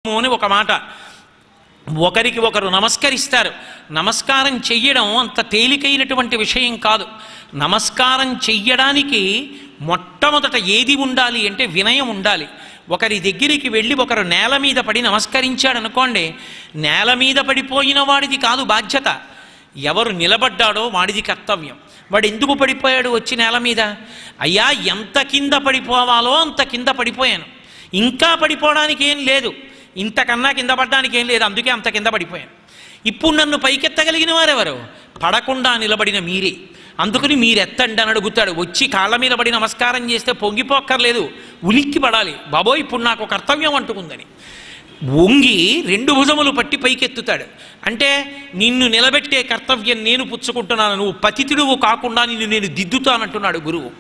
అని ఒక మాట. ఒకరికి ఒకరు నమస్కరిస్తారు. నమస్కారం చెయ్యడం అంత తేలికైనటువంటి విషయం కాదు. నమస్కారం చెయ్యడానికి మొట్టమొదట ఏది ఉండాలి అంటే వినయం ఉండాలి. ఒకరి దగ్గరికి వెళ్ళి ఒకరు నేల మీద పడి నమస్కరించాడు అనుకోండి, నేల మీద పడిపోయిన వాడిది కాదు బాధ్యత, ఎవరు నిలబడ్డాడో వాడిది కర్తవ్యం. వాడు ఎందుకు పడిపోయాడు వచ్చి నేల మీద? అయ్యా, ఎంత కింద పడిపోవాలో అంత కింద పడిపోయాను, ఇంకా పడిపోవడానికి ఏం లేదు, ఇంతకన్నా కింద పడడానికి ఏం లేదు, అందుకే అంత కింద పడిపోయాను. ఇప్పుడు నన్ను పైకెత్తగలిగిన వారెవరు? పడకుండా నిలబడిన మీరే. అందుకని మీరెత్తండి అని అడుగుతాడు. వచ్చి కాళ్ళ మీద పడి నమస్కారం చేస్తే పొంగిపోక్కర్లేదు, ఉలిక్కి పడాలి. బాబోయ్, ఇప్పుడు నాకు కర్తవ్యం అంటుకుందని వంగి రెండు భుజములు పట్టి పైకెత్తుతాడు. అంటే నిన్ను నిలబెట్టే కర్తవ్యం నేను పుచ్చుకుంటున్నాను, నువ్వు పతితుడువు కాకుండా నిన్ను నేను దిద్దుతానంటున్నాడు గురువు.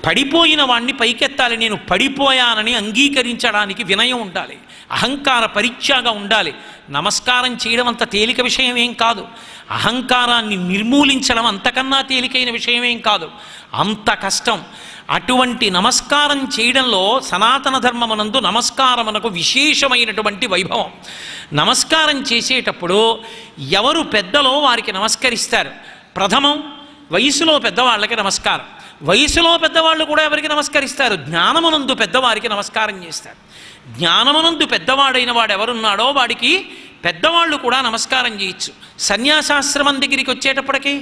పడిపోయిన వాణ్ణి పైకెత్తాలి. నేను పడిపోయానని అంగీకరించడానికి వినయం ఉండాలి, అహంకార పరిత్యాగం ఉండాలి. నమస్కారం చేయడం అంత తేలిక విషయం ఏం కాదు. అహంకారాన్ని నిర్మూలించడం అంతకన్నా తేలికైన విషయం ఏం కాదు, అంత కష్టం. అటువంటి నమస్కారం చేయడంలో సనాతన ధర్మమునందు నమస్కారమునకు విశేషమైనటువంటి వైభవం. నమస్కారం చేసేటప్పుడు ఎవరు పెద్దలో వారికి నమస్కరిస్తారు. ప్రథమం వయసులో పెద్దవాళ్ళకి నమస్కారం. వయసులో పెద్దవాళ్ళు కూడా ఎవరికి నమస్కరిస్తారు? జ్ఞానమునందు పెద్దవారికి నమస్కారం చేస్తారు. జ్ఞానమునందు పెద్దవాడైన వాడు ఎవరున్నాడో వాడికి పెద్దవాళ్ళు కూడా నమస్కారం చేయొచ్చు. సన్యాసాశ్రమం దగ్గరికి వచ్చేటప్పటికి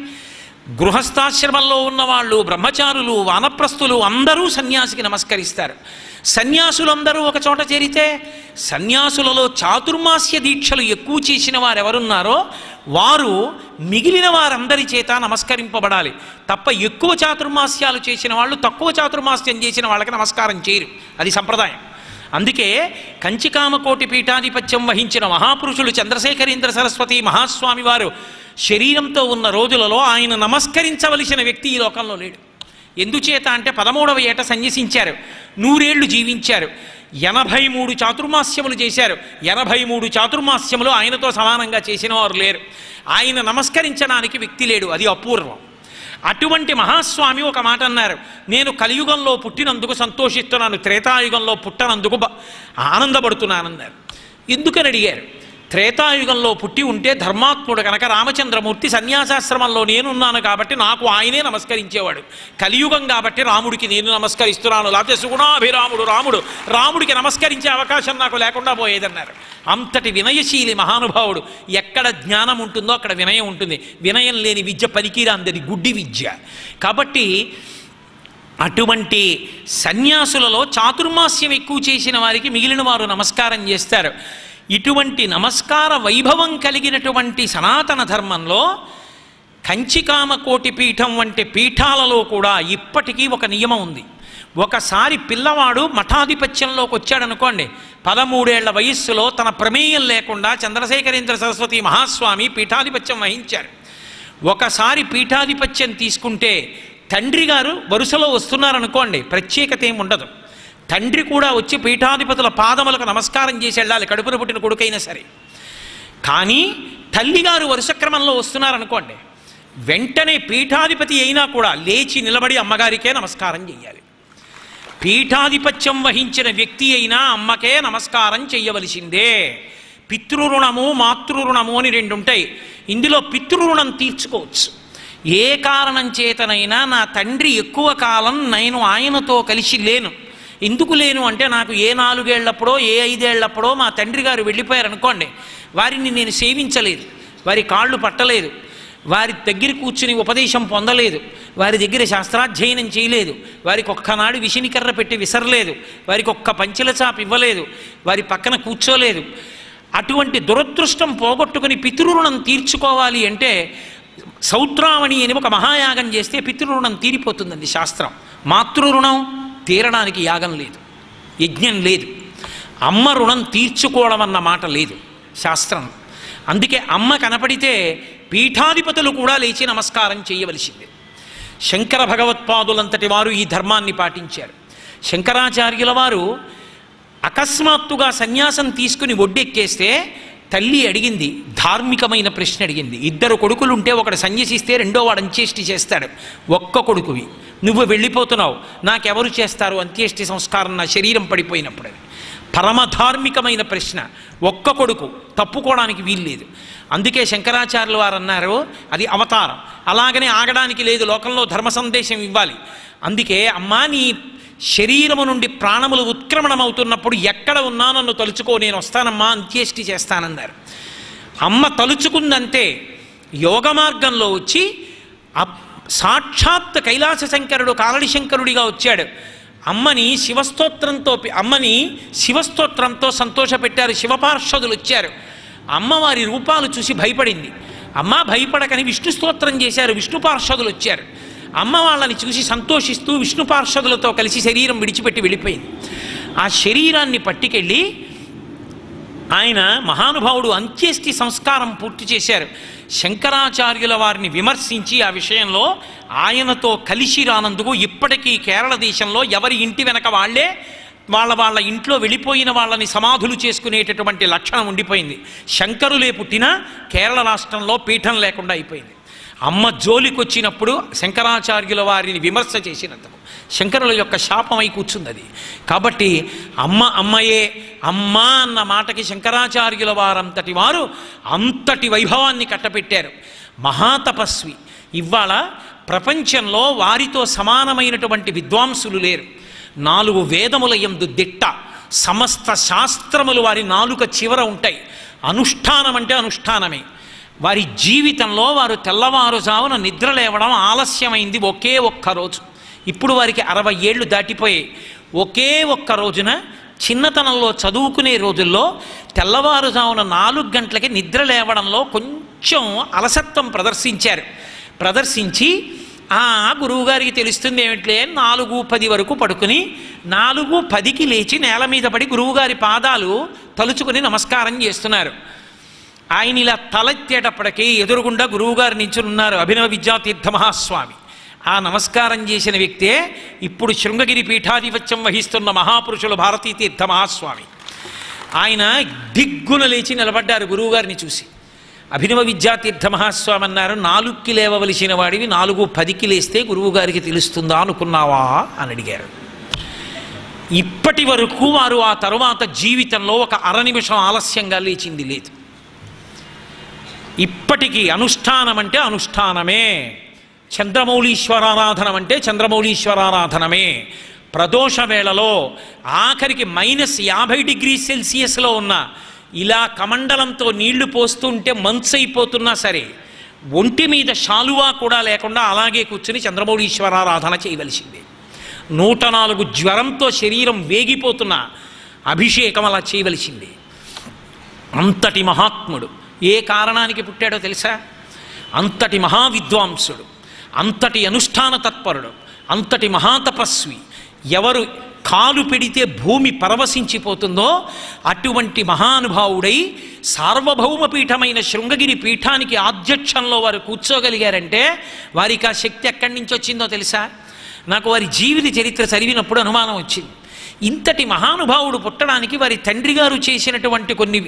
గృహస్థాశ్రమంలో ఉన్నవాళ్ళు, బ్రహ్మచారులు, వానప్రస్థులు అందరూ సన్యాసికి నమస్కరిస్తారు. సన్యాసులందరూ ఒక చోట చేరితే సన్యాసులలో చాతుర్మాస్య దీక్షలు ఎక్కువ చేసిన వారు ఎవరున్నారో వారు మిగిలిన వారందరి చేత నమస్కరింపబడాలి తప్ప ఎక్కువ చాతుర్మాస్యాలు చేసిన వాళ్ళు తక్కువ చాతుర్మాస్యం చేసిన వాళ్ళకి నమస్కారం చేయరు. అది సంప్రదాయం. అందుకే కంచికామకోటి పీఠాధిపత్యం వహించిన మహాపురుషులు చంద్రశేఖరేంద్ర సరస్వతి మహాస్వామి వారు శరీరంతో ఉన్న రోజులలో ఆయన నమస్కరించవలసిన వ్యక్తి ఈ లోకంలో లేడు. ఎందుచేత అంటే 13వ ఏట సన్యసించారు, 100 ఏళ్ళు జీవించారు, 83 చాతుర్మాస్యములు చేశారు. 83 చాతుర్మాస్యములు ఆయనతో సమానంగా చేసిన వారు లేరు. ఆయన నమస్కరించడానికి వ్యక్తి లేడు, అది అపూర్వం. అటువంటి మహాస్వామి ఒక మాట అన్నారు, నేను కలియుగంలో పుట్టినందుకు సంతోషిస్తున్నాను, త్రేతాయుగంలో పుట్టనందుకు ఆనందపడుతున్నానన్నారు. ఎందుకని అడిగారు? త్రేతాయుగంలో పుట్టి ఉంటే ధర్మాత్ముడు కనుక రామచంద్రమూర్తి సన్యాసాశ్రమంలో నేనున్నాను కాబట్టి నాకు ఆయనే నమస్కరించేవాడు. కలియుగం కాబట్టి రాముడికి నేను నమస్కరిస్తున్నాను, లేకపోతే సుగుణాభిరాముడు రాముడికి నమస్కరించే అవకాశం నాకు లేకుండా పోయేదన్నారు. అంతటి వినయశీలి మహానుభావుడు. ఎక్కడ జ్ఞానం ఉంటుందో అక్కడ వినయం ఉంటుంది. వినయం లేని విద్య పనికిరాందది గుడ్డి విద్య. కాబట్టి అటువంటి సన్యాసులలో చాతుర్మాస్యం ఎక్కువ చేసిన వారికి మిగిలిన వారు నమస్కారం చేస్తారు. ఇటువంటి నమస్కార వైభవం కలిగినటువంటి సనాతన ధర్మంలో కంచికామకోటి పీఠం వంటి పీఠాలలో కూడా ఇప్పటికీ ఒక నియమం ఉంది. ఒకసారి పిల్లవాడు మఠాధిపత్యంలోకి వచ్చాడనుకోండి, 13 ఏళ్ల వయస్సులో తన ప్రమేయం లేకుండా చంద్రశేఖరేంద్ర సరస్వతి మహాస్వామి పీఠాధిపత్యం వహించారు. ఒకసారి పీఠాధిపత్యం తీసుకుంటే తండ్రి గారు వరుసలో వస్తున్నారనుకోండి, ప్రత్యేకత ఏమి ఉండదు. తండ్రి కూడా వచ్చి పీఠాధిపతుల పాదములకు నమస్కారం చేసి వెళ్ళాలి, కడుపున పుట్టిన కొడుకైనా సరే. కానీ తల్లిగారు వరుస క్రమంలో వస్తున్నారనుకోండి, వెంటనే పీఠాధిపతి అయినా కూడా లేచి నిలబడి అమ్మగారికే నమస్కారం చేయాలి. పీఠాధిపత్యం వహించిన వ్యక్తి అయినా అమ్మకే నమస్కారం చెయ్యవలసిందే. పితృరుణము మాతృరుణము అని 2 ఉంటాయి. ఇందులో పితృరుణం తీర్చుకోవచ్చు. ఏ కారణం చేతనైనా నా తండ్రి ఎక్కువ కాలం నేను ఆయనతో కలిసి లేను, ఎందుకు లేను అంటే నాకు ఏ 4 ఏళ్లప్పుడో ఏ 5 ఏళ్లప్పుడో మా తండ్రి గారు వెళ్ళిపోయారనుకోండి, వారిని నేను సేవించలేదు, వారి కాళ్ళు పట్టలేదు, వారి దగ్గర కూర్చుని ఉపదేశం పొందలేదు, వారి దగ్గర శాస్త్రాధ్యయనం చేయలేదు, వారికి ఒక్కనాడు విషినికర్ర పెట్టి విసరలేదు, వారికి ఒక్క పంచెల చాప ఇవ్వలేదు, వారి పక్కన కూర్చోలేదు. అటువంటి దురదృష్టం పోగొట్టుకుని పితృరుణం తీర్చుకోవాలి అంటే సౌత్రావణి అని ఒక మహాయాగం చేస్తే పితృరుణం తీరిపోతుందండి శాస్త్రం. మాతృరుణం తీరడానికి యాగం లేదు, యజ్ఞం లేదు. అమ్మ రుణం తీర్చుకోవడం అన్న మాట లేదు శాస్త్రం. అందుకే అమ్మ కనపడితే పీఠాధిపతులు కూడా లేచి నమస్కారం చేయవలసిందే. శంకర భగవత్పాదులంతటి వారు ఈ ధర్మాన్ని పాటించారు. శంకరాచార్యుల వారు అకస్మాత్తుగా సన్యాసం తీసుకుని ఒడ్డెక్కేస్తే తల్లి అడిగింది, ధార్మికమైన ప్రశ్న అడిగింది. 2 కొడుకులుంటే ఒకడు సన్యసిస్తే రెండో వాడు అంత్యేష్టి చేస్తాడు, ఒక్క కొడుకువి నువ్వు వెళ్ళిపోతున్నావు, నాకెవరు చేస్తారు అంత్యేష్టి సంస్కారం నా శరీరం పడిపోయినప్పుడు? పరమధార్మికమైన ప్రశ్న. ఒక్క కొడుకు, తప్పుకోవడానికి వీల్లేదు. అందుకే శంకరాచార్యులు వారు అన్నారు అది అవతారం, అలాగనే ఆగడానికి లేదు, లోకంలో ధర్మ సందేశం ఇవ్వాలి. అందుకే అమ్మా నీ శరీరము నుండి ప్రాణములు ఉత్క్రమణమవుతున్నప్పుడు ఎక్కడ ఉన్నా నన్ను తలుచుకో, నేను వస్తానమ్మా, అంత్యేష్టి చేస్తానన్నారు. అమ్మ తలుచుకుందంతే యోగ మార్గంలో వచ్చి సాక్షాత్ కైలాస శంకరుడు కాలడి శంకరుడిగా వచ్చాడు. అమ్మని శివస్తోత్రంతో సంతోషపెట్టారు. శివపార్షదులు వచ్చారు. అమ్మవారి రూపాలు చూసి భయపడింది. అమ్మ భయపడకని విష్ణు స్తోత్రం చేశారు. విష్ణు పార్షదులు వచ్చారు. అమ్మ వాళ్ళని చూసి సంతోషిస్తూ విష్ణు పార్షదులతో కలిసి శరీరం విడిచిపెట్టి వెళ్ళిపోయింది. ఆ శరీరాన్ని పట్టుకెళ్ళి ఆయన మహానుభావుడు అంత్యేష్టి సంస్కారం పూర్తి చేశారు. శంకరాచార్యుల వారిని విమర్శించి ఆ విషయంలో ఆయనతో కలిసి రానందుకు ఇప్పటికీ కేరళ దేశంలో ఎవరి ఇంటి వెనక వాళ్ళే వాళ్ళ ఇంట్లో వెళ్ళిపోయిన వాళ్ళని సమాధులు చేసుకునేటటువంటి లక్షణం ఉండిపోయింది. శంకరులే పుట్టినా కేరళ రాష్ట్రంలో పీఠం లేకుండా అయిపోయింది. అమ్మ జోలికి వచ్చినప్పుడు శంకరాచార్యుల వారిని విమర్శ చేసినందుకు శంకరుల యొక్క శాపమై కూర్చుంది అది. కాబట్టి అమ్మయే అమ్మ అన్న మాటకి శంకరాచార్యుల వారంతటి వారు అంతటి వైభవాన్ని కట్టపెట్టారు. మహాతపస్వి. ఇవాళ ప్రపంచంలో వారితో సమానమైనటువంటి విద్వాంసులు లేరు. 4 వేదముల యందు దిట్ట, సమస్త శాస్త్రములు వారి నాలుక చివర ఉంటాయి. అనుష్ఠానం అంటే అనుష్ఠానమే. వారి జీవితంలో వారు తెల్లవారుజామున నిద్ర లేవడం ఆలస్యమైంది ఒకే ఒక్క రోజు. ఇప్పుడు వారికి 60 ఏళ్ళు దాటిపోయాయి. ఒకే ఒక్క రోజున చిన్నతనంలో చదువుకునే రోజుల్లో తెల్లవారుజామున 4 గంటలకి నిద్ర లేవడంలో కొంచెం అలసత్వం ప్రదర్శించి గురువుగారికి తెలుస్తుంది ఏమిట్లే 4:10 వరకు పడుకుని 4:10కి లేచి నేల మీద పడి గురువుగారి పాదాలు తలుచుకుని నమస్కారం చేస్తున్నారు. ఆయన ఇలా తలెత్తేటప్పటికీ ఎదురుగుండా గురువుగారు నించున్నారు అభినవ విద్యాతీర్థ మహాస్వామి. ఆ నమస్కారం చేసిన వ్యక్తే ఇప్పుడు శృంగగిరి పీఠాధిపత్యం వహిస్తున్న మహాపురుషులు భారతీతీర్థ మహాస్వామి. ఆయన దిగ్గున లేచి నిలబడ్డారు గురువుగారిని చూసి. అభినవ విద్యాతీర్థ మహాస్వామి అన్నారు, 4కి లేవవలసిన వాడివి 4:10కి లేస్తే గురువుగారికి తెలుస్తుందా అనుకున్నావా అని అడిగారు. ఇప్పటి వరకు వారు ఆ తరువాత జీవితంలో ఒక 1/2 నిమిషం ఆలస్యంగా లేచింది లేదు. ఇప్పటికీ అనుష్ఠానం అంటే అనుష్ఠానమే, చంద్రమౌళీశ్వరారాధనం అంటే చంద్రమౌళీశ్వరారాధనమే. ప్రదోష వేళలో ఆఖరికి -50°C ఉన్న ఇలా కమండలంతో నీళ్లు పోస్తుంటే మంచైపోతున్నా సరే ఒంటి మీద శాలువా కూడా లేకుండా అలాగే కూర్చుని చంద్రమౌళీశ్వరారాధన చేయవలసిందే. 104 జ్వరంతో శరీరం వేగిపోతున్న అభిషేకం అలా చేయవలసిందే. అంతటి మహాత్ముడు ఏ కారణానికి పుట్టాడో తెలుసా? అంతటి మహావిద్వాంసుడు, అంతటి అనుష్ఠాన తత్పరుడు, అంతటి మహాతపస్వి. ఎవరు కాలు పెడితే భూమి పరవశించిపోతుందో అటువంటి మహానుభావుడై సార్వభౌమపీఠమైన శృంగగిరి పీఠానికి ఆధ్యక్షంలో వారు కూర్చోగలిగారంటే వారికి ఆ శక్తి ఎక్కడి నుంచి వచ్చిందో తెలుసా? నాకు వారి జీవిత చరిత్ర చదివినప్పుడు అనుమానం వచ్చింది. ఇంతటి మహానుభావుడు పుట్టడానికి వారి తండ్రి గారు చేసినటువంటి కొన్ని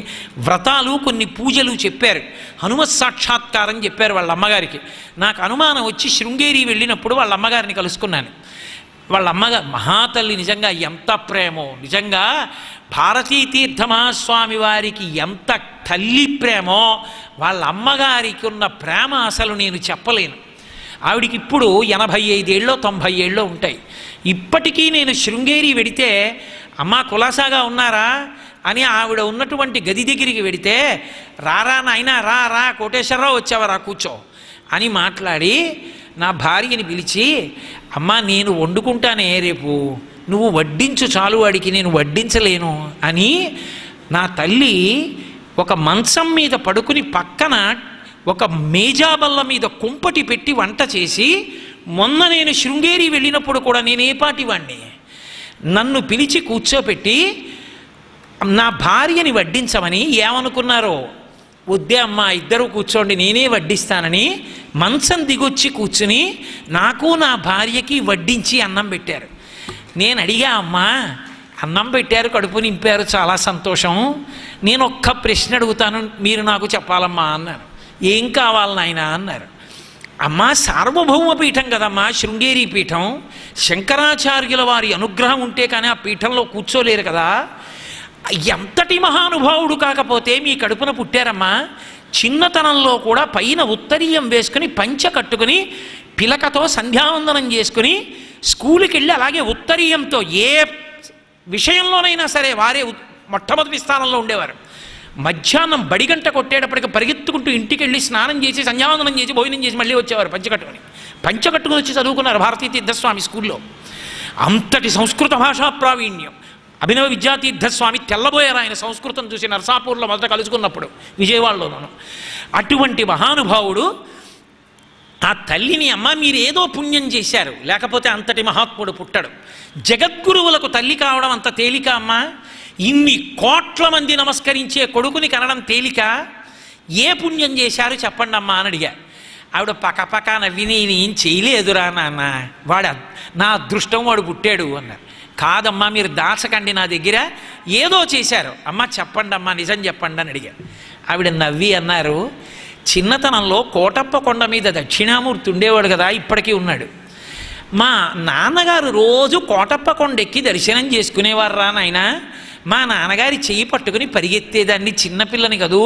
వ్రతాలు, కొన్ని పూజలు చెప్పారు. హనుమత్ సాక్షాత్కారం చెప్పారు వాళ్ళ అమ్మగారికి. నాకు అనుమానం వచ్చి శృంగేరి వెళ్ళినప్పుడు వాళ్ళ అమ్మగారిని కలుసుకున్నాను. వాళ్ళ అమ్మగారు మహాతల్లి నిజంగా ఎంత ప్రేమో, నిజంగా భారతీతీర్థ మహాస్వామి వారికి ఎంత తల్లి ప్రేమో వాళ్ళ అమ్మగారికి ఉన్న ప్రేమ అసలు నేను చెప్పలేను. ఆవిడికి ఇప్పుడు 85 ఏళ్ళో 90 ఏళ్ళో ఉంటాయి. ఇప్పటికీ నేను శృంగేరి వెడితే అమ్మా కులాసాగా ఉన్నారా అని ఆవిడ ఉన్నటువంటి గది దగ్గరికి వెడితే రారా నాయనా రా కోటేశ్వరరావు వచ్చావరా కూర్చో అని మాట్లాడి నా భార్యని పిలిచి అమ్మా నేను వండుకుంటానే రేపు నువ్వు వడ్డించు చాలు వాడికి నేను వడ్డించలేను అని నా తల్లి ఒక మంచం మీద పడుకుని పక్కన ఒక మేజాబల్ల మీద కుంపటి పెట్టి వంట చేసి మొన్న నేను శృంగేరి వెళ్ళినప్పుడు కూడా నేనేపాటి వాణ్ణి నన్ను పిలిచి కూర్చోపెట్టి నా భార్యని వడ్డించమని ఏమనుకున్నారో వద్దే అమ్మా ఇద్దరు కూర్చోండి నేనే వడ్డిస్తానని మంచం దిగొచ్చి కూర్చుని నాకు నా భార్యకి వడ్డించి అన్నం పెట్టారు. నేను అడిగా అమ్మా అన్నం పెట్టారు కడుపు నింపారు చాలా సంతోషం, నేను ఒక్క ప్రశ్న అడుగుతాను మీరు నాకు చెప్పాలమ్మా అన్నాను. ఏం కావాలి నాయనా అన్నారు. అమ్మా సార్వభౌమ పీఠం కదమ్మా శృంగేరి పీఠం, శంకరాచార్యుల వారి అనుగ్రహం ఉంటే కానీ ఆ పీఠంలో కూర్చోలేరు కదా, ఎంతటి మహానుభావుడు కాకపోతే మీ కడుపున పుట్టారమ్మా. చిన్నతనంలో కూడా పైన ఉత్తరీయం వేసుకుని పంచ కట్టుకుని పిలకతో సంధ్యావందనం చేసుకుని స్కూల్కి వెళ్ళి అలాగే ఉత్తరీయంతో ఏ విషయంలోనైనా సరే వారే మొట్టమొదటి స్థానంలో ఉండేవారు. మధ్యాహ్నం బడిగంట కొట్టేటప్పటికి పరిగెత్తుకుంటూ ఇంటికి వెళ్ళి స్నానం చేసి సంధ్యావందనం చేసి భోజనం చేసి మళ్ళీ వచ్చేవారు పంచకట్టుకుని వచ్చి చదువుకున్నారు భారతీ తీర్థస్వామి స్కూల్లో. అంతటి సంస్కృత భాషా ప్రావీణ్యం. అభినవ విద్యాతీర్థస్వామి తెల్లబోయారు ఆయన సంస్కృతం చూసి నర్సాపూర్లో మొదట కలుసుకున్నప్పుడు, విజయవాడలోనూ. అటువంటి మహానుభావుడు ఆ తల్లిని, అమ్మ మీరు ఏదో పుణ్యం చేశారు, లేకపోతే అంతటి మహాత్ముడు పుట్టడు. జగద్గురువులకు తల్లి కావడం అంత తేలిక అమ్మా? ఇన్ని కోట్ల మంది నమస్కరించే కొడుకుని కనడం తేలిక? ఏ పుణ్యం చేశారు చెప్పండి అమ్మా అని అడిగారు. ఆవిడ పక్కపక్క నవ్వి నేను ఏం చేయలేదురా నాన్న, వాడు నా అదృష్టం వాడు పుట్టాడు అన్నారు. కాదమ్మా మీరు దాచకండి, నా దగ్గర ఏదో చేశారు. అమ్మ చెప్పండి అమ్మా, నిజం చెప్పండి అని అడిగారు. ఆవిడ నవ్వి అన్నారు, చిన్నతనంలో కోటప్ప కొండ మీద దక్షిణామూర్తి ఉండేవాడు కదా, ఇప్పటికీ ఉన్నాడు. మా నాన్నగారు రోజు కోటప్ప కొండ ఎక్కి దర్శనం చేసుకునేవారు రా నాయన. మా నాన్నగారి చెయ్యి పట్టుకుని పరిగెత్తేదాన్ని, చిన్నపిల్లని కదూ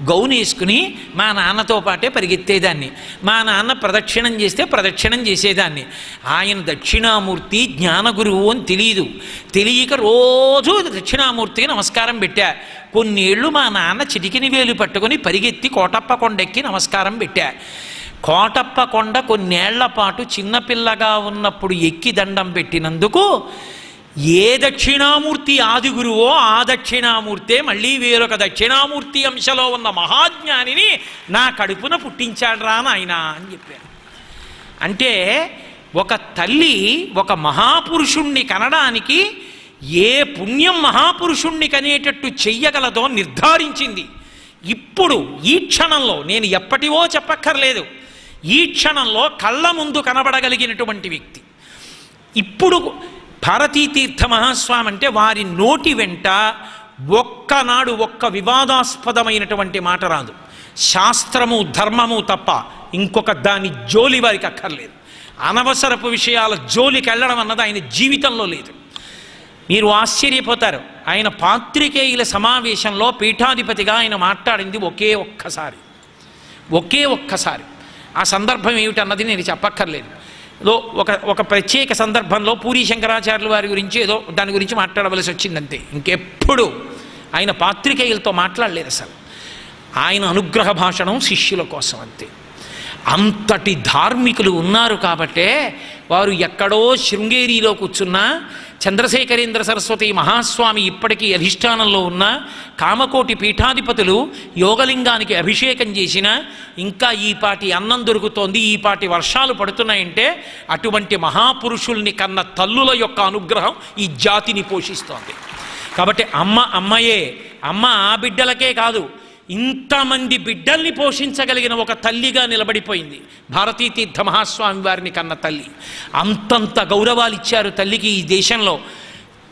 గౌను వేసుకుని మా నాన్నతో పాటే పరిగెత్తేదాన్ని. మా నాన్న ప్రదక్షిణం చేస్తే ప్రదక్షిణం చేసేదాన్ని. ఆయన దక్షిణామూర్తి జ్ఞానగురువు అని తెలియక రోజు దక్షిణామూర్తికి నమస్కారం పెట్టా. కొన్నేళ్ళు మా నాన్న చిటికిని వేలు పట్టుకుని పరిగెత్తి కోటప్ప కొండెక్కి నమస్కారం పెట్టా. కోటప్ప కొండ కొన్నేళ్ల పాటు చిన్నపిల్లగా ఉన్నప్పుడు ఎక్కి దండం పెట్టినందుకు ఏ దక్షిణామూర్తి ఆది గురువో ఆ దక్షిణామూర్తే మళ్ళీ వేరొక దక్షిణామూర్తి అంశలో ఉన్న మహాజ్ఞానిని నా కడుపున పుట్టించాడ్రా నాయన అని చెప్పారు. అంటే ఒక తల్లి ఒక మహాపురుషుణ్ణి కనడానికి ఏ పుణ్యం మహాపురుషుణ్ణి కనేటట్టు చెయ్యగలదో నిర్ధారించింది. ఇప్పుడు ఈ క్షణంలో, నేను ఎప్పటివో చెప్పక్కర్లేదు, ఈ క్షణంలో కళ్ళ ముందు కనబడగలిగినటువంటి వ్యక్తి. ఇప్పుడు భారతీతీర్థ మహాస్వామి అంటే వారి నోటి వెంట ఒక్కనాడు ఒక్క వివాదాస్పదమైనటువంటి మాట రాదు. శాస్త్రము ధర్మము తప్ప ఇంకొక దాని జోలి వారికి అక్కర్లేదు. అనవసరపు విషయాల జోలికి వెళ్ళడం అన్నది ఆయన జీవితంలో లేదు. మీరు ఆశ్చర్యపోతారు, ఆయన పాత్రికేయుల సమావేశంలో పీఠాధిపతిగా ఆయన మాట్లాడింది ఒకే ఒక్కసారి. ఆ సందర్భం ఏమిటన్నది నేను చెప్పక్కర్లేదు. ఏదో ఒక ప్రత్యేక సందర్భంలో పూరీ శంకరాచార్యుల వారి గురించి ఏదో దాని గురించి మాట్లాడవలసి వచ్చిందంతే. ఇంకెప్పుడు ఆయన పాత్రికేయులతో మాట్లాడలేదు అసలు. ఆయన అనుగ్రహ భాషణం శిష్యుల కోసం అంతే. అంతటి ధార్మికులు ఉన్నారు కాబట్టే వారు ఎక్కడో శృంగేరిలో కూర్చున్నా, చంద్రశేఖరేంద్ర సరస్వతి మహాస్వామి ఇప్పటికీ అధిష్టానంలో ఉన్న కామకోటి పీఠాధిపతులు యోగలింగానికి అభిషేకం చేసిన ఇంకా ఈపాటి అన్నం దొరుకుతోంది, ఈపాటి వర్షాలు పడుతున్నాయంటే అటువంటి మహాపురుషుల్ని కన్న తల్లుల యొక్క అనుగ్రహం ఈ జాతిని పోషిస్తోంది. కాబట్టి అమ్మయే అమ్మ ఆ బిడ్డలకే కాదు, ఇంతమంది బిడ్డల్ని పోషించగలిగిన ఒక తల్లిగా నిలబడిపోయింది భారతీ తీర్థ మహాస్వామి వారిని కన్న తల్లి. అంతంత గౌరవాలు ఇచ్చారు తల్లికి ఈ దేశంలో.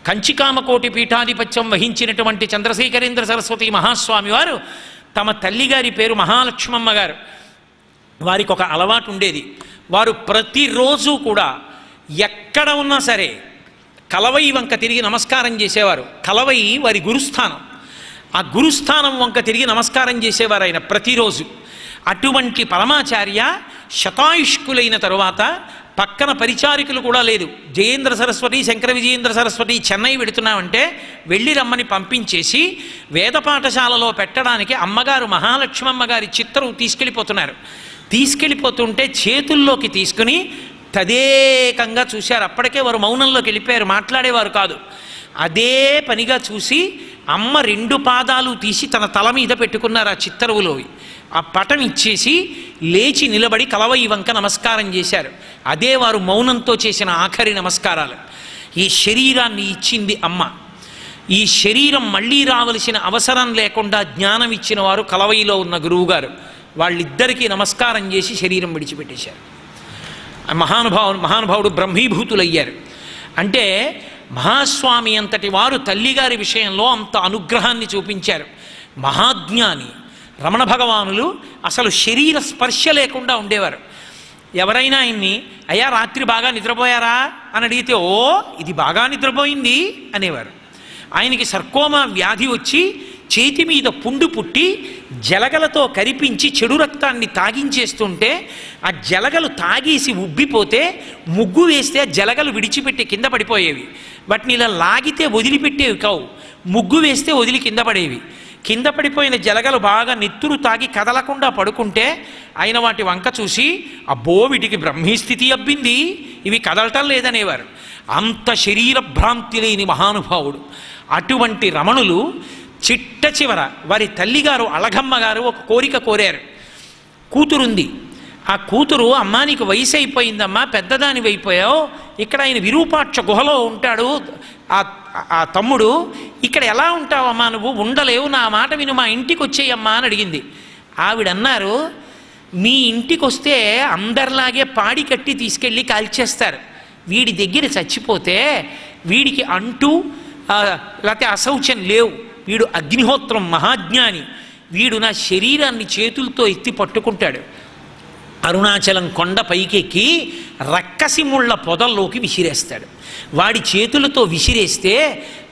కంచికామకోటి పీఠాధిపత్యం వహించినటువంటి చంద్రశేఖరేంద్ర సరస్వతి మహాస్వామి వారు తమ తల్లిగారి పేరు మహాలక్ష్మమ్మ గారు. వారికి ఒక అలవాటు ఉండేది. వారు ప్రతిరోజు కూడా ఎక్కడ ఉన్నా సరే కలవై వంక తిరిగి నమస్కారం చేసేవారు. కలవై వారి గురుస్థానం. ఆ గురుస్థానం వంక తిరిగి నమస్కారం చేసేవారు ఆయన ప్రతిరోజు. అటువంటి పరమాచార్య శతాయుష్కులైన తరువాత పక్కన పరిచారికులు కూడా లేదు. జయేంద్ర సరస్వతి, శంకర విజయేంద్ర సరస్వతి చెన్నై వెడుతున్నామంటే వెళ్ళి రమ్మని పంపించేసి వేద పాఠశాలలో పెట్టడానికి అమ్మగారు మహాలక్ష్మమ్మ గారి చిత్రం తీసుకెళ్ళిపోతుంటే చేతుల్లోకి తీసుకుని తదేకంగా చూశారు. అప్పటికే వారు మౌనంలోకి వెళ్ళిపోయారు, మాట్లాడేవారు కాదు. అదే పనిగా చూసి అమ్మ 2 పాదాలు తీసి తన తల మీద పెట్టుకున్నారు ఆ చిత్తరువులో. ఆ పటం ఇచ్చేసి లేచి నిలబడి కలవై వంక నమస్కారం చేశారు. అదే వారు మౌనంతో చేసిన ఆఖరి నమస్కారాలు. ఈ శరీరాన్ని ఇచ్చింది అమ్మ. ఈ శరీరం మళ్ళీ రావలసిన అవసరం లేకుండా జ్ఞానం ఇచ్చిన వారు కలవైలో ఉన్న గురువుగారు. వాళ్ళిద్దరికీ నమస్కారం చేసి శరీరం విడిచిపెట్టేశారు. మహానుభావుడు బ్రహ్మీభూతులయ్యారు. అంటే మహాస్వామి అంతటి వారు తల్లిగారి విషయంలో అంత అనుగ్రహాన్ని చూపించారు. మహాజ్ఞాని రమణ భగవానులు అసలు శరీర స్పర్శ లేకుండా ఉండేవారు. ఎవరైనా ఆయన్ని అయ్యా రాత్రి బాగా నిద్రపోయారా అని అడిగితే ఓ ఇది బాగా నిద్రపోయింది అనేవారు. ఆయనకి సర్కోమా వ్యాధి వచ్చి చేతి మీద పుండు పుట్టి జలగలతో కరిపించి చెడు రక్తాన్ని తాగించేస్తుంటే ఆ జలగలు తాగేసి ఉబ్బిపోతే ముగ్గు వేస్తే జలగలు విడిచిపెట్టి కింద పడిపోయేవి. వాటిని ఇలా లాగితే వదిలిపెట్టేవి కావు, ముగ్గు వేస్తే వదిలి కింద పడేవి. కింద పడిపోయిన జలగలు బాగా నెత్తురు తాగి కదలకుండా పడుకుంటే ఆయన వాటి వంక చూసి అబ్బో వీటికి బ్రహ్మీస్థితి అబ్బింది, ఇవి కదలటం లేదనేవారు. అంత శరీర భ్రాంతి లేని మహానుభావుడు. అటువంటి రమణులు చిట్ట చివర వారి తల్లిగారు అళగమ్మ గారు ఒక కోరిక కోరారు. కూతురుంది. ఆ కూతురు, అమ్మా నీకు వయసు అయిపోయిందమ్మా, పెద్దదానివి అయిపోయావు, ఇక్కడ ఆయన విరూపాక్ష గుహలో ఉంటాడు ఆ తమ్ముడు, ఇక్కడ ఎలా ఉంటావమ్మా నువ్వు, ఉండలేవు, నా మాట విను, మా ఇంటికి వచ్చేయమ్మా అని అడిగింది. ఆవిడన్నారు, మీ ఇంటికి వస్తే అందరిలాగే పాడి కట్టి తీసుకెళ్ళి కాల్చేస్తారు, వీడి దగ్గర చచ్చిపోతే వీడికి అంటూ లేకపోతే అశౌచం లేవు, వీడు అగ్నిహోత్రం మహాజ్ఞాని, వీడు నా శరీరాన్ని చేతులతో ఎత్తి పట్టుకుంటాడు, అరుణాచలం కొండ పైకెక్కి రక్కసి ముళ్ళ పొదల్లోకి విసిరేస్తాడు, వాడి చేతులతో విసిరేస్తే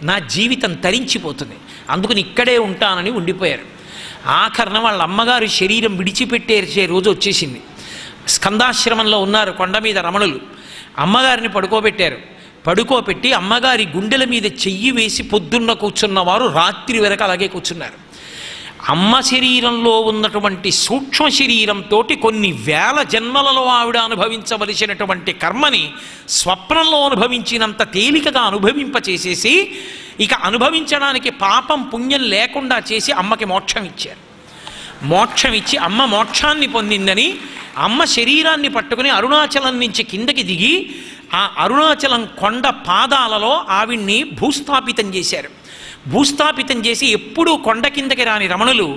నా జీవితం తరించిపోతుంది, అందుకని ఇక్కడే ఉంటానని ఉండిపోయారు. ఆఖరణ వాళ్ళ అమ్మగారు శరీరం విడిచిపెట్టేసే రోజు వచ్చేసింది. స్కందాశ్రమంలో ఉన్నారు కొండ మీద రమణులు. అమ్మగారిని పడుకోబెట్టారు. పడుకోబెట్టి అమ్మగారి గుండెల మీద చెయ్యి వేసి పొద్దున్న కూర్చున్నవారు రాత్రి వరకు అలాగే కూర్చున్నారు. అమ్మ శరీరంలో ఉన్నటువంటి సూక్ష్మ శరీరంతో కొన్ని వేల జన్మలలో ఆవిడ అనుభవించవలసినటువంటి కర్మని స్వప్నంలో అనుభవించినంత తేలికగా అనుభవింపచేసేసి ఇక అనుభవించడానికి పాపం పుణ్యం లేకుండా చేసి అమ్మకి మోక్షం ఇచ్చారు. మోక్షం ఇచ్చి అమ్మ మోక్షాన్ని పొందిందని అమ్మ శరీరాన్ని పట్టుకుని అరుణాచలం నుంచి కిందకి దిగి ఆ అరుణాచలం కొండ పాదాలలో ఆవిడ్ని భూస్థాపితం చేశారు. భూస్థాపితం చేసి ఎప్పుడూ కొండ కిందకి రాని రమణులు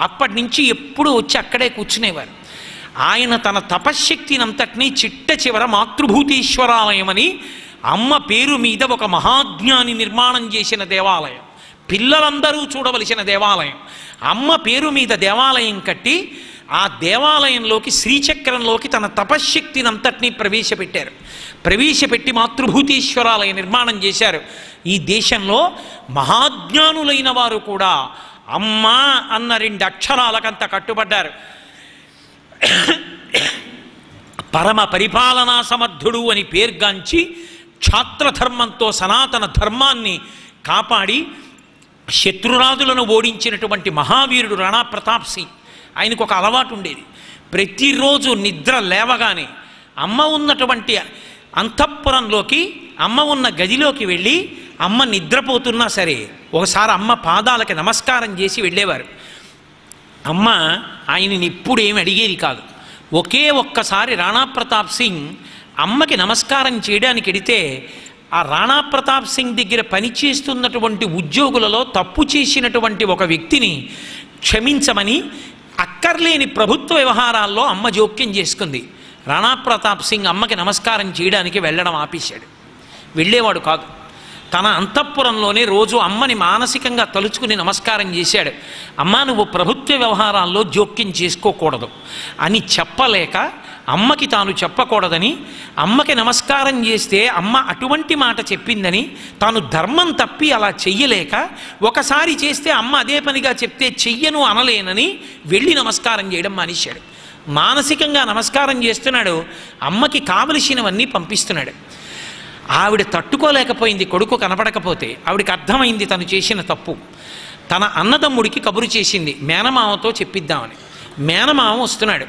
అప్పటి నుంచి ఎప్పుడూ వచ్చి అక్కడే కూర్చునేవారు. ఆయన తన తపశ్శక్తినంతటినీ చిట్ట చివర మాతృభూతీశ్వరాలయమని అమ్మ పేరు మీద ఒక మహాజ్ఞాని నిర్మాణం చేసిన దేవాలయం, పిల్లలందరూ చూడవలసిన దేవాలయం, అమ్మ పేరు మీద దేవాలయం కట్టి ఆ దేవాలయంలోకి శ్రీచక్రంలోకి తన తపశ్శక్తినంతటినీ ప్రవేశపెట్టారు. ప్రవేశపెట్టి మాతృభూతీశ్వరాలయ నిర్మాణం చేశారు. ఈ దేశంలో మహాజ్ఞానులైన వారు కూడా అమ్మ అన్న 2 అక్షరాలకంత కట్టుబడ్డారు. పరమ పరిపాలనా సమర్థుడు అని పేర్గాంచి క్షాత్రధర్మంతో సనాతన ధర్మాన్ని కాపాడి శత్రురాజులను ఓడించినటువంటి మహావీరుడు రాణా ప్రతాప్ సింగ్. ఆయనకు ఒక అలవాటు ఉండేది. ప్రతిరోజు నిద్ర లేవగానే అమ్మ ఉన్నటువంటి అంతఃపురంలోకి, అమ్మ ఉన్న గదిలోకి వెళ్ళి అమ్మ నిద్రపోతున్నా సరే ఒకసారి అమ్మ పాదాలకి నమస్కారం చేసి వెళ్ళేవారు. అమ్మ ఆయనని ఎప్పుడు ఏమి అడిగేది కాదు. ఒకే ఒక్కసారి రాణా ప్రతాప్ సింగ్ అమ్మకి నమస్కారం చేయడానికి వెడితే ఆ రాణా ప్రతాప్ సింగ్ దగ్గర పనిచేస్తున్నటువంటి ఉద్యోగులలో తప్పు చేసినటువంటి ఒక వ్యక్తిని క్షమించమని అక్కర్లేని ప్రభుత్వ వ్యవహారాల్లో అమ్మ జోక్యం చేసుకుంది. రాణా ప్రతాప్ సింగ్ అమ్మకి నమస్కారం చేయడానికి వెళ్ళడం ఆపేశాడు, వెళ్ళేవాడు కాదు. తన అంతఃపురంలోనే రోజు అమ్మని మానసికంగా తలుచుకుని నమస్కారం చేశాడు. అమ్మ నువ్వు ప్రభుత్వ వ్యవహారాల్లో జోక్యం చేసుకోకూడదు అని చెప్పలేక, అమ్మకి తాను చెప్పకూడదని, అమ్మకి నమస్కారం చేస్తే అమ్మ అటువంటి మాట చెప్పిందని తాను ధర్మం తప్పి అలా చెయ్యలేక, ఒకసారి చేస్తే అమ్మ అదే పనిగా చెప్తే చెయ్యను అనలేనని వెళ్ళి నమస్కారం చేయడం మానేశాడు. మానసికంగా నమస్కారం చేస్తున్నాడు, అమ్మకి కావలసినవన్నీ పంపిస్తున్నాడు. ఆవిడ తట్టుకోలేకపోయింది కొడుకు కనపడకపోతే. ఆవిడికి అర్థమైంది తను చేసిన తప్పు. తన అన్నదమ్ముడికి కబురు చేసింది మేనమామతో చెప్పిద్దామని. మేనమామ వస్తున్నాడు,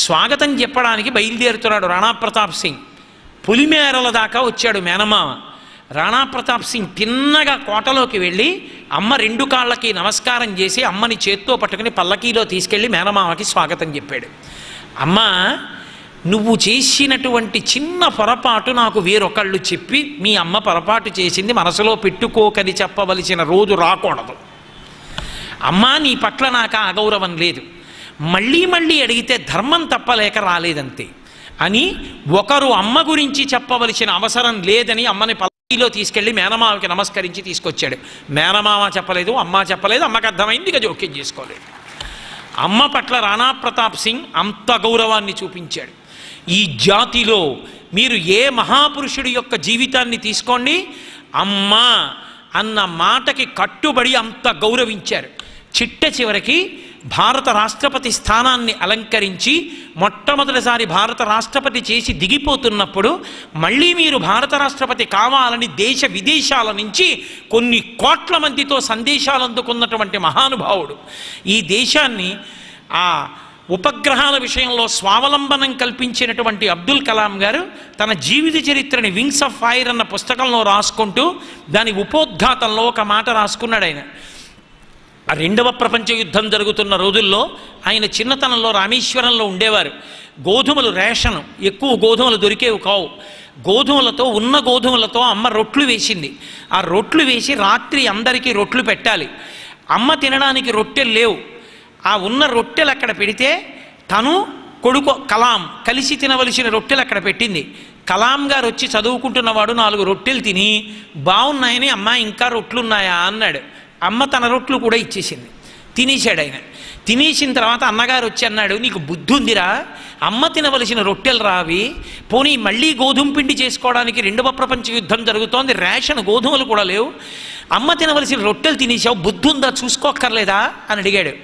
స్వాగతం చెప్పడానికి బయలుదేరుతున్నాడు రాణా ప్రతాప్ సింగ్. పులిమేరల దాకా వచ్చాడు మేనమామ. రాణా ప్రతాప్ సింగ్ తిన్నగా కోటలోకి వెళ్ళి అమ్మ 2 కాళ్ళకి నమస్కారం చేసి అమ్మని చేత్తో పట్టుకుని పల్లకీలో తీసుకెళ్ళి మేనమామకి స్వాగతం చెప్పాడు. అమ్మ నువ్వు చేసినటువంటి చిన్న పొరపాటు నాకు వేరొకళ్ళు చెప్పి మీ అమ్మ పొరపాటు చేసింది మనసులో పెట్టుకోకని చెప్పవలసిన రోజు రాకూడదు. అమ్మా నీ పట్ల నాకు అగౌరవం లేదు, మళ్ళీ మళ్ళీ అడిగితే ధర్మం తప్పలేక రాలేదంతే అని ఒకరు అమ్మ గురించి చెప్పవలసిన అవసరం లేదని అమ్మని పల్లకీలో తీసుకెళ్ళి మేనమామకి నమస్కరించి తీసుకొచ్చాడు. మేనమామ చెప్పలేదు, అమ్మ చెప్పలేదు, అమ్మకి అర్థమైంది, ఇక జోక్యం చేసుకోలేదు. అమ్మ పట్ల రాణా ప్రతాప్ సింగ్ అంత గౌరవాన్ని చూపించాడు. ఈ జాతిలో మీరు ఏ మహాపురుషుడి యొక్క జీవితాన్ని తీసుకోండి, అమ్మ అన్న మాటకి కట్టుబడి అంత గౌరవించారు. చిట్ట చివరికి భారత రాష్ట్రపతి స్థానాన్ని అలంకరించి మొట్టమొదటిసారి భారత రాష్ట్రపతి చేసి దిగిపోతున్నప్పుడు మళ్ళీ మీరు భారత రాష్ట్రపతి కావాలని దేశ విదేశాల నుంచి కొన్ని కోట్ల మందితో సందేశాలు అందుకున్నటువంటి మహానుభావుడు. ఈ దేశాన్ని ఆ ఉపగ్రహాల విషయంలో స్వావలంబనం కల్పించినటువంటి అబ్దుల్ కలాం గారు తన జీవిత చరిత్రని వింగ్స్ ఆఫ్ ఫైర్ అన్న పుస్తకంలో రాసుకుంటూ దాని ఉపోద్ఘాతంలో ఒక మాట రాసుకున్నాడు. ఆయన రెండవ ప్రపంచ యుద్ధం జరుగుతున్న రోజుల్లో ఆయన చిన్నతనంలో రామేశ్వరంలో ఉండేవారు. గోధుమలు రేషను ఎక్కువ గోధుమలు దొరికేవి కావు. ఉన్న గోధుమలతో అమ్మ రొట్లు వేసింది. ఆ రొట్లు వేసి రాత్రి అందరికీ రొట్లు పెట్టాలి. అమ్మ తినడానికి రొట్టెలు లేవు. ఆ ఉన్న రొట్టెలు అక్కడ పెడితే తను కొడుకు కలాం కలిసి తినవలసిన రొట్టెలు అక్కడ పెట్టింది. కలాం గారు వచ్చి చదువుకుంటున్నవాడు 4 రొట్టెలు తిని బాగున్నాయని అమ్మ ఇంకా రొట్లున్నాయా అన్నాడు. అమ్మ తన రొట్లు కూడా ఇచ్చేసింది. తినేశాడు ఆయన. తినేసిన తర్వాత అన్నగారు వచ్చి అన్నాడు, నీకు బుద్ధి ఉందిరా, అమ్మ తినవలసిన రొట్టెలు రావి, పోనీ మళ్ళీ గోధుమ పిండి చేసుకోవడానికి రెండవ ప్రపంచ యుద్ధం జరుగుతోంది, రేషన్ గోధుమలు కూడా లేవు, అమ్మ తినవలసిన రొట్టెలు తినేసావు, బుద్ధి ఉందా, చూసుకోక్కర్లేదా అని అడిగాడు.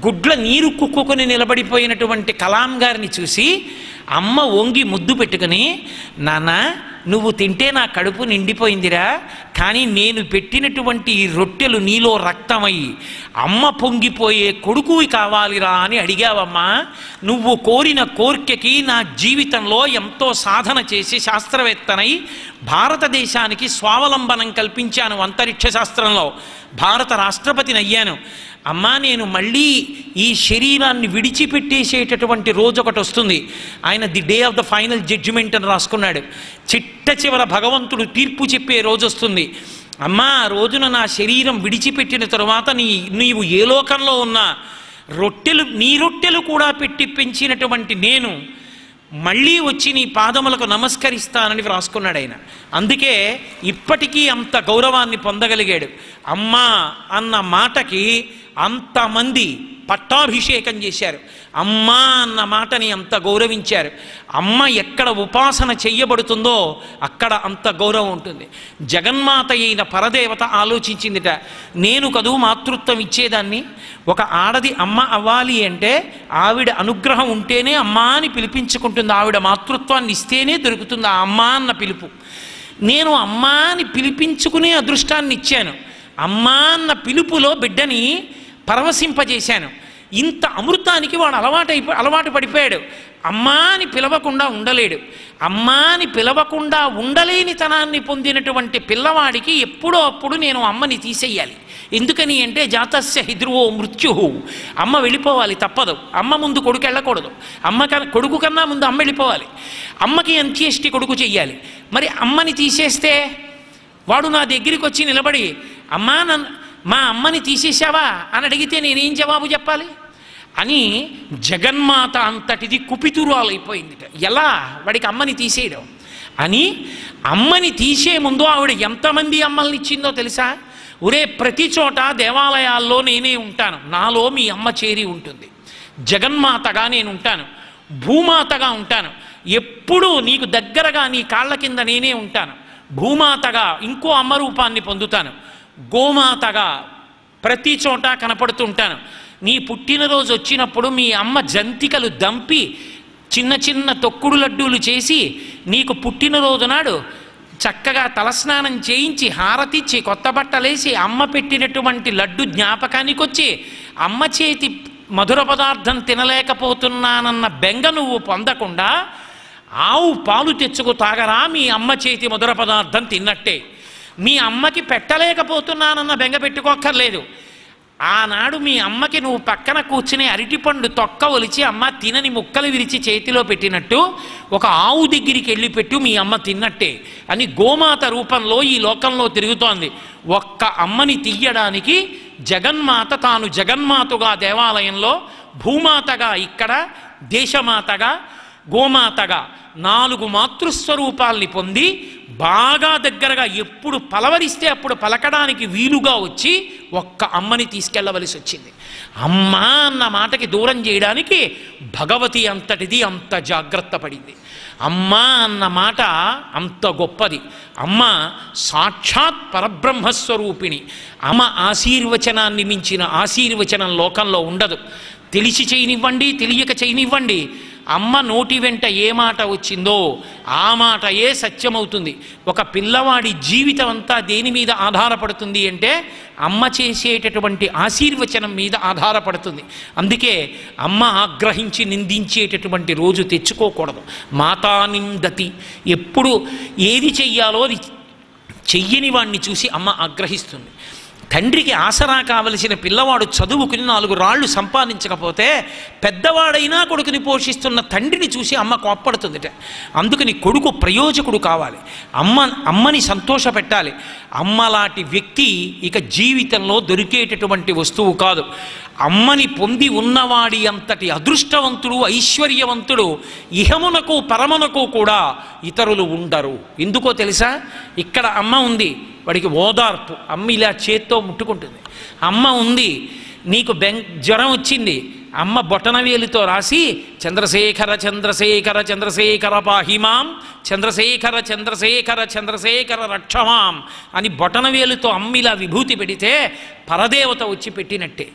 గుడ్ల నీరు కుక్కుని నిలబడిపోయినటువంటి కలాం గారిని చూసి అమ్మ వంగి ముద్దు పెట్టుకుని, నాన్న నువ్వు తింటే నా కడుపు నిండిపోయిందిరా, కానీ నేను పెట్టినటువంటి ఈ రొట్టెలు నీలో రక్తమై అమ్మ పొంగిపోయే కొడుకువి కావాలిరా అని అడిగావమ్మా. నువ్వు కోరిన కోరికకి నా జీవితంలో ఎంతో సాధన చేసి శాస్త్రవేత్తనై భారతదేశానికి స్వావలంబనం కల్పించాను. అంతరిక్ష శాస్త్రంలో భారత రాష్ట్రపతిని అయ్యాను. అమ్మా నేను మళ్ళీ ఈ శరీరాన్ని విడిచిపెట్టేసేటటువంటి రోజు ఒకటి వస్తుంది. ఆయన the day of the final judgement అని రాసుకున్నాడు. చిట్ట చివర భగవంతుడు తీర్పు చెప్పే రోజు వస్తుంది. అమ్మా ఆ రోజున నా శరీరం విడిచిపెట్టిన తరువాత నీవు ఏ లోకంలో ఉన్నా నీ రొట్టెలు కూడా పెట్టి పెంచినటువంటి నేను మళ్ళీ వచ్చి నీ పాదములకు నమస్కరిస్తానని రాసుకున్నాడు ఆయన. అందుకే ఇప్పటికీ అంత గౌరవాన్ని పొందగలిగాడు. అమ్మా అన్న మాటకి అంతమంది పట్టాభిషేకం చేశారు. అమ్మా అన్న మాటని అంత గౌరవించారు. అమ్మ ఎక్కడ ఉపాసన చెయ్యబడుతుందో అక్కడ అంత గౌరవం ఉంటుంది. జగన్మాత అయిన పరదేవత ఆలోచించిందిట, నేను కదూ మాతృత్వం ఇచ్చేదాన్ని, ఒక ఆడది అమ్మ అవ్వాలి అంటే ఆవిడ అనుగ్రహం ఉంటేనే అమ్మా అని పిలిపించుకుంటుంది, ఆవిడ మాతృత్వాన్ని ఇస్తేనే దొరుకుతుంది ఆ అమ్మా అన్న పిలుపు. నేను అమ్మా అని పిలిపించుకునే అదృష్టాన్ని ఇచ్చాను. అమ్మా అన్న పిలుపులో బిడ్డని పరవశింపజేశాను. ఇంత అమృతానికి వాడు అలవాటు పడిపోయాడు. అమ్మా అని పిలవకుండా ఉండలేడు. అమ్మా అని పిలవకుండా ఉండలేని తనాన్ని పొందినటువంటి పిల్లవాడికి ఎప్పుడో అప్పుడు నేను అమ్మని తీసేయాలి. ఎందుకని అంటే జాతస్య హిద్రువో మృత్యు, అమ్మ వెళ్ళిపోవాలి తప్పదు. అమ్మ ముందు కొడుకు వెళ్ళకూడదు. కొడుకు కన్నా ముందు అమ్మ వెళ్ళిపోవాలి. అమ్మకి అంత్యేష్టి కొడుకు చెయ్యాలి. మరి అమ్మని తీసేస్తే వాడు నా దగ్గరికి వచ్చి నిలబడి అమ్మా మా అమ్మని తీసేసావా అని అడిగితే నేనేం జవాబు చెప్పాలి అని జగన్మాత అంతటిది కుపితురాలైపోయింది. ఎలా వాడికి అమ్మని తీసేయడం అని. అమ్మని తీసే ముందు ఆవిడ ఎంతమంది అమ్మల్ని ఇచ్చిందో తెలుసా? ఒరే ప్రతి చోట దేవాలయాల్లో నేనే ఉంటాను, నాలో మీ అమ్మ చేరి ఉంటుంది. జగన్మాతగా నేను ఉంటాను, భూమాతగా ఉంటాను, ఎప్పుడూ నీకు దగ్గరగా నీ కాళ్ళ కింద నేనే ఉంటాను. భూమాతగా ఇంకో అమ్మ రూపాన్ని పొందుతాను. గోమాతగా ప్రతి చోట కనపడుతుంటాను. నీ పుట్టినరోజు వచ్చినప్పుడు మీ అమ్మ జంతికలు దంపి చిన్న చిన్న తొక్కుడు లడ్డూలు చేసి నీకు పుట్టినరోజు నాడు చక్కగా తలస్నానం చేయించి హారతిచ్చి కొత్త బట్టలేసి అమ్మ పెట్టినటువంటి లడ్డు జ్ఞాపకానికి వచ్చి అమ్మ చేతి మధుర పదార్థం తినలేకపోతున్నానన్న బెంగ నువ్వు పొందకుండా ఆవు పాలు తెచ్చుకు తాగరా, మీ అమ్మ చేతి మధుర పదార్థం తిన్నట్టే. మీ అమ్మకి పెట్టలేకపోతున్నానన్న బెంగ పెట్టుకోక్కర్లేదు. ఆనాడు మీ అమ్మకి నువ్వు పక్కన కూర్చుని అరటిపండు తొక్క ఒలిచి అమ్మ తినని ముక్కలు విరిచి చేతిలో పెట్టినట్టు ఒక ఆవు దగ్గరికి వెళ్ళి పెట్టు, మీ అమ్మ తిన్నట్టే అని గోమాత రూపంలో ఈ లోకంలో తిరుగుతోంది. ఒక్క అమ్మని తీయడానికి జగన్మాత తాను జగన్మాతగా దేవాలయంలో, భూమాతగా ఇక్కడ, దేశమాతగా, గోమాతగా 4 మాతృస్వరూపాల్ని పొంది బాగా దగ్గరగా ఎప్పుడు పలవరిస్తే అప్పుడు పలకడానికి వీలుగా వచ్చి ఒక్క అమ్మని తీసుకెళ్ళవలసి వచ్చింది. అమ్మ అన్న మాటకి దూరం చేయడానికి భగవతి అంతటిది అంత జాగ్రత్త పడింది. అమ్మ అన్న మాట అంత గొప్పది. అమ్మ సాక్షాత్ పరబ్రహ్మస్వరూపిణి. అమ్మ ఆశీర్వచనాన్ని మించిన ఆశీర్వచనం లోకంలో ఉండదు. తెలిసి చేయనివ్వండి, తెలియక చేయనివ్వండి, అమ్మ నోటి వెంట ఏ మాట వచ్చిందో ఆ మాటయే సత్యమవుతుంది. ఒక పిల్లవాడి జీవితం అంతా దేని మీద ఆధారపడుతుంది అంటే అమ్మ చేసేటటువంటి ఆశీర్వచనం మీద ఆధారపడుతుంది. అందుకే అమ్మ ఆగ్రహించి నిందించేటటువంటి రోజు తెచ్చుకోకూడదు. మాతా నిందతి, ఎప్పుడు ఏది చెయ్యాలో అది చెయ్యని వాడిని చూసి అమ్మ ఆగ్రహిస్తుంది. తండ్రికి ఆసరా కావలసిన పిల్లవాడు చదువుకుని 4 రాళ్ళు సంపాదించకపోతే పెద్దవాడైనా కొడుకుని పోషిస్తున్న తండ్రిని చూసి అమ్మ కోప్పడుతుందిట. అందుకని కొడుకు ప్రయోజకుడు కావాలి, అమ్మని సంతోషపెట్టాలి. అమ్మలాంటి వ్యక్తి ఇక జీవితంలో దొరికేటటువంటి వస్తువు కాదు. అమ్మని పొంది ఉన్నవాడి అంతటి అదృష్టవంతుడు, ఐశ్వర్యవంతుడు ఇహమునకు పరమునకు కూడా ఇతరులు ఉండరు. ఎందుకో తెలుసా? ఇక్కడ అమ్మ ఉంది, వాడికి ఓదార్పు. అమ్మ ఇలా చేత్తో ముట్టుకుంటుంది. అమ్మ ఉంది, నీకు జ్వరం వచ్చింది, అమ్మ బొటనవేలుతో రాసి చంద్రశేఖర చంద్రశేఖర చంద్రశేఖర పాహిమాం, చంద్రశేఖర చంద్రశేఖర చంద్రశేఖర రక్షమాం అని బొటనవేలుతో అమ్మ ఇలా విభూతి పెడితే పరదేవత వచ్చి పెట్టినట్టే.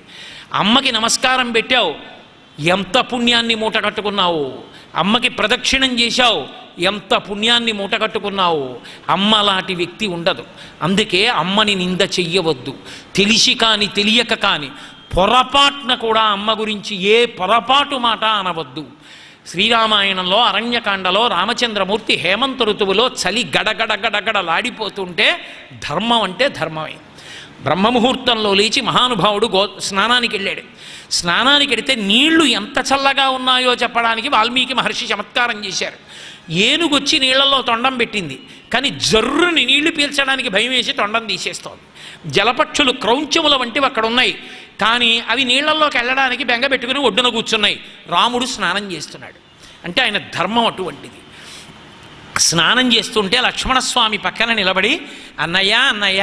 అమ్మకి నమస్కారం పెట్టావు, ఎంత పుణ్యాన్ని మూటగట్టుకున్నావు. అమ్మకి ప్రదక్షిణం చేశావు, ఎంత పుణ్యాన్ని మూటగట్టుకున్నావు. అమ్మలాంటి వ్యక్తి ఉండదు. అందుకే అమ్మని నింద చెయ్యవద్దు. తెలిసి కానీ తెలియక కానీ పొరపాటున కూడా అమ్మ గురించి ఏ పొరపాటు మాట అనవద్దు. శ్రీరామాయణంలో అరణ్యకాండలో రామచంద్రమూర్తి హేమంత ఋతువులో చలి గడగడగడగడలాడిపోతుంటే ధర్మం అంటే ధర్మమే. బ్రహ్మముహూర్తంలో లేచి మహానుభావుడు స్నానానికి వెళ్ళాడు. స్నానానికి వెడితే నీళ్లు ఎంత చల్లగా ఉన్నాయో చెప్పడానికి వాల్మీకి మహర్షి చమత్కారం చేశారు. ఏనుగొచ్చి నీళ్లలో తొండం పెట్టింది, కానీ జర్రుని నీళ్లు పీల్చడానికి భయం వేసి తొండం తీసేస్తోంది. జలపక్షులు క్రౌంచముల వంటివి అక్కడ ఉన్నాయి, కానీ అవి నీళ్లలోకి వెళ్ళడానికి బెంగ పెట్టుకుని ఒడ్డున కూర్చున్నాయి. రాముడు స్నానం చేస్తున్నాడు అంటే ఆయన ధర్మం అటువంటిది. స్నానం చేస్తుంటే లక్ష్మణస్వామి పక్కన నిలబడి అన్నయ్య అన్నయ్య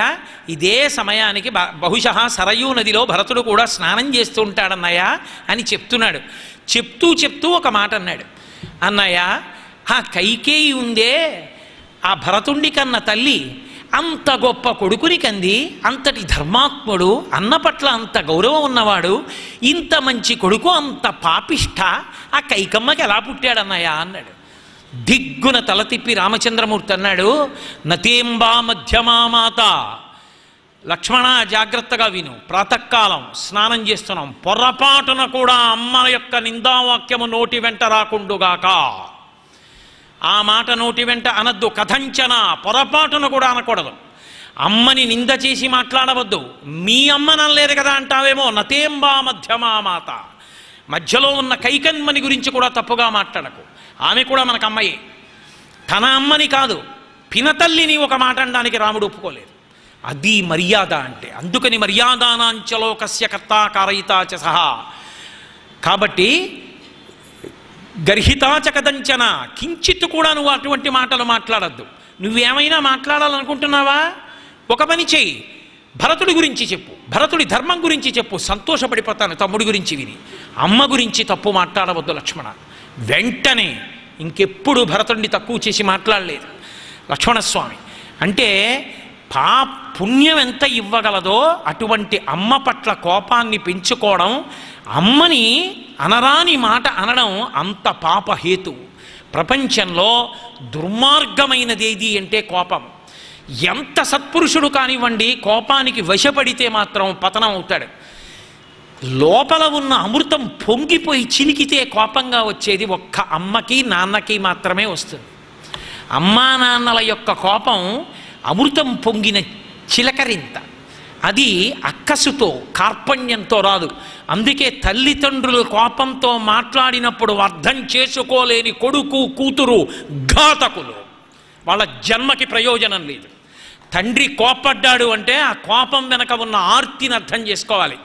ఇదే సమయానికి బహుశः సరయూ నదిలో భరతుడు కూడా స్నానం చేస్తూ ఉంటాడన్నయ్య అని చెప్తున్నాడు. చెప్తూ ఒక మాట అన్నాడు. అన్నయ్య, ఆ కైకేయి ఉందే, ఆ భరతుణ్ణి కన్న తల్లి అంత గొప్ప కొడుకుని కంది, అంతటి ధర్మాత్ముడు, అన్న పట్ల అంత గౌరవం ఉన్నవాడు, ఇంత మంచి కొడుకు అంత పాపిష్ట, ఆ కైకమ్మకి ఎలా పుట్టాడన్నయ్య అన్నాడు. దిగ్గున తల తిప్పి రామచంద్రమూర్తి అన్నాడు, నతేంబా మధ్యమామాత. లక్ష్మణ, జాగ్రత్తగా విను. ప్రాతకాలం స్నానం చేస్తున్నాం, పొరపాటున కూడా అమ్మ యొక్క నిందావాక్యము నోటి వెంట రాకుండుగాక. ఆ మాట నోటి వెంట అనద్దు. కథంచన, పొరపాటున కూడా అనకూడదు. అమ్మని నింద చేసి మాట్లాడవద్దు. మీ అమ్మ ననలేదు కదా అంటావేమో. నతేంబా మధ్యమామాత, మధ్యలో ఉన్న కైకన్మని గురించి కూడా తప్పుగా మాట్లాడకు. ఆమె కూడా మనకు అమ్మయే. తన అమ్మని కాదు, పినతల్లిని ఒక మాట అనడానికి రాముడు ఒప్పుకోలేదు. అది మర్యాద అంటే. అందుకని మర్యాదానాంచలోకస్య కర్తా కారయితాచ సహా. కాబట్టి గర్హితాచ కదంచన, కించిత్తు కూడా నువ్వు అటువంటి మాటలు మాట్లాడద్దు. నువ్వేమైనా మాట్లాడాలనుకుంటున్నావా? ఒక పని చెయ్యి, భరతుడి గురించి చెప్పు, భరతుడి ధర్మం గురించి చెప్పు, సంతోషపడిపోతాను తమ్ముడి గురించి విని. అమ్మ గురించి తప్పు మాట్లాడవద్దు లక్ష్మణ. వెంటనే ఇంకెప్పుడు భరతుడిని తక్కువ చేసి మాట్లాడలేదు లక్ష్మణస్వామి. అంటే పుణ్యం ఎంత ఇవ్వగలదో అటువంటి అమ్మ పట్ల కోపాన్ని పెంచుకోవడం, అమ్మని అనరాని మాట అనడం అంత పాపహేతు. ప్రపంచంలో దుర్మార్గమైనది ఏది అంటే కోపం. ఎంత సత్పురుషుడు కానివ్వండి, కోపానికి వశపడితే మాత్రం పతనం అవుతాడు. లోపల ఉన్న అమృతం పొంగిపోయి చిలికితే కోపంగా వచ్చేది ఒక్క అమ్మకి నాన్నకి మాత్రమే వస్తుంది. అమ్మా నాన్నల యొక్క కోపం అమృతం పొంగిన చిలకరింత. అది అక్కసుతో, కార్పణ్యంతో రాదు. అందుకే తల్లిదండ్రులు కోపంతో మాట్లాడినప్పుడు అర్థం చేసుకోలేని కొడుకు కూతురు ఘాతకులు. వాళ్ళ జన్మకి ప్రయోజనం లేదు. తండ్రి కోప్పడ్డాడు అంటే ఆ కోపం వెనక ఉన్న ఆర్తిని అర్థం చేసుకోవాలి.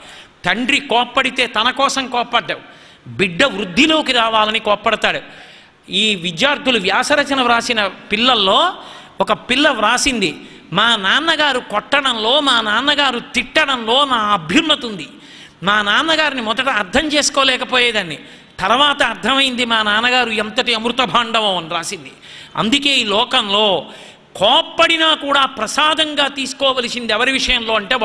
తండ్రి కోప్పడితే తన కోసం కోప్పడ్డావు, బిడ్డ వృద్ధిలోకి రావాలని కోప్పడతాడు. ఈ విద్యార్థులు వ్యాసరచన వ్రాసిన పిల్లల్లో ఒక పిల్ల వ్రాసింది, మా నాన్నగారు కొట్టడంలో, మా నాన్నగారు తిట్టడంలో నా అభ్యున్నతి ఉంది. మా నాన్నగారిని మొదట అర్థం చేసుకోలేకపోయేదాన్ని, తర్వాత అర్థమైంది మా నాన్నగారు ఎంతటి అమృత భాండవం అని రాసింది. అందుకే ఈ లోకంలో కోప్పడినా కూడా ప్రసాదంగా తీసుకోవలసింది ఎవరి విషయంలో అంటే